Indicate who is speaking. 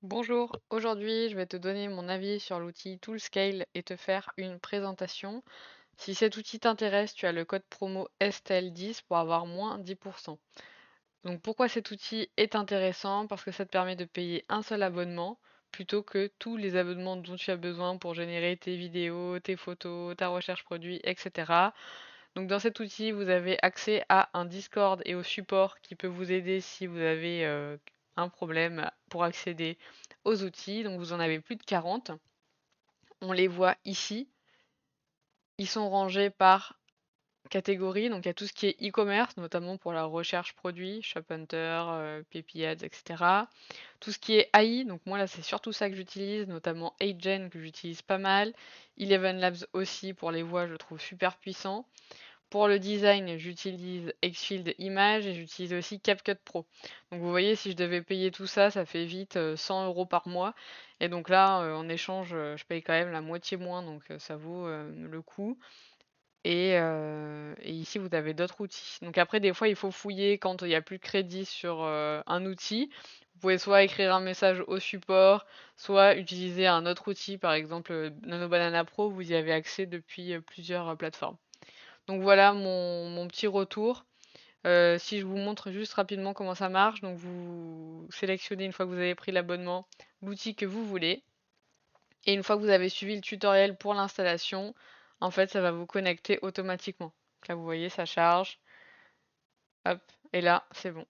Speaker 1: Bonjour, aujourd'hui je vais te donner mon avis sur l'outil Toolscale et te faire une présentation. Si cet outil t'intéresse, tu as le code promo STL10 pour avoir moins 10%. Donc pourquoi cet outil est intéressant? Parce que ça te permet de payer un seul abonnement plutôt que tous les abonnements dont tu as besoin pour générer tes vidéos, tes photos, ta recherche produit, etc. Donc dans cet outil, vous avez accès à un Discord et au support qui peut vous aider si vous avez un problème pour accéder aux outils. Donc vous en avez plus de 40. On les voit ici. Ils sont rangés par catégorie. Donc il y a tout ce qui est e-commerce, notamment pour la recherche produit, Shop Hunter, PayPay Ads, etc. Tout ce qui est AI, donc moi là c'est surtout ça que j'utilise, notamment AgeN que j'utilise pas mal. Eleven Labs aussi pour les voix, je le trouve super puissant. Pour le design, j'utilise Xfield Image et j'utilise aussi CapCut Pro. Donc vous voyez, si je devais payer tout ça, ça fait vite 100 € par mois. Et donc là, en échange, je paye quand même la moitié moins, donc ça vaut le coup. Et ici, vous avez d'autres outils. Donc après, des fois, il faut fouiller quand il n'y a plus de crédit sur un outil. Vous pouvez soit écrire un message au support, soit utiliser un autre outil, par exemple Nano Banana Pro, vous y avez accès depuis plusieurs plateformes. Donc voilà mon petit retour. Si je vous montre juste rapidement comment ça marche, donc vous sélectionnez une fois que vous avez pris l'abonnement, l'outil que vous voulez. Et une fois que vous avez suivi le tutoriel pour l'installation, en fait, ça va vous connecter automatiquement. Donc là, vous voyez, ça charge. Hop, et là, c'est bon.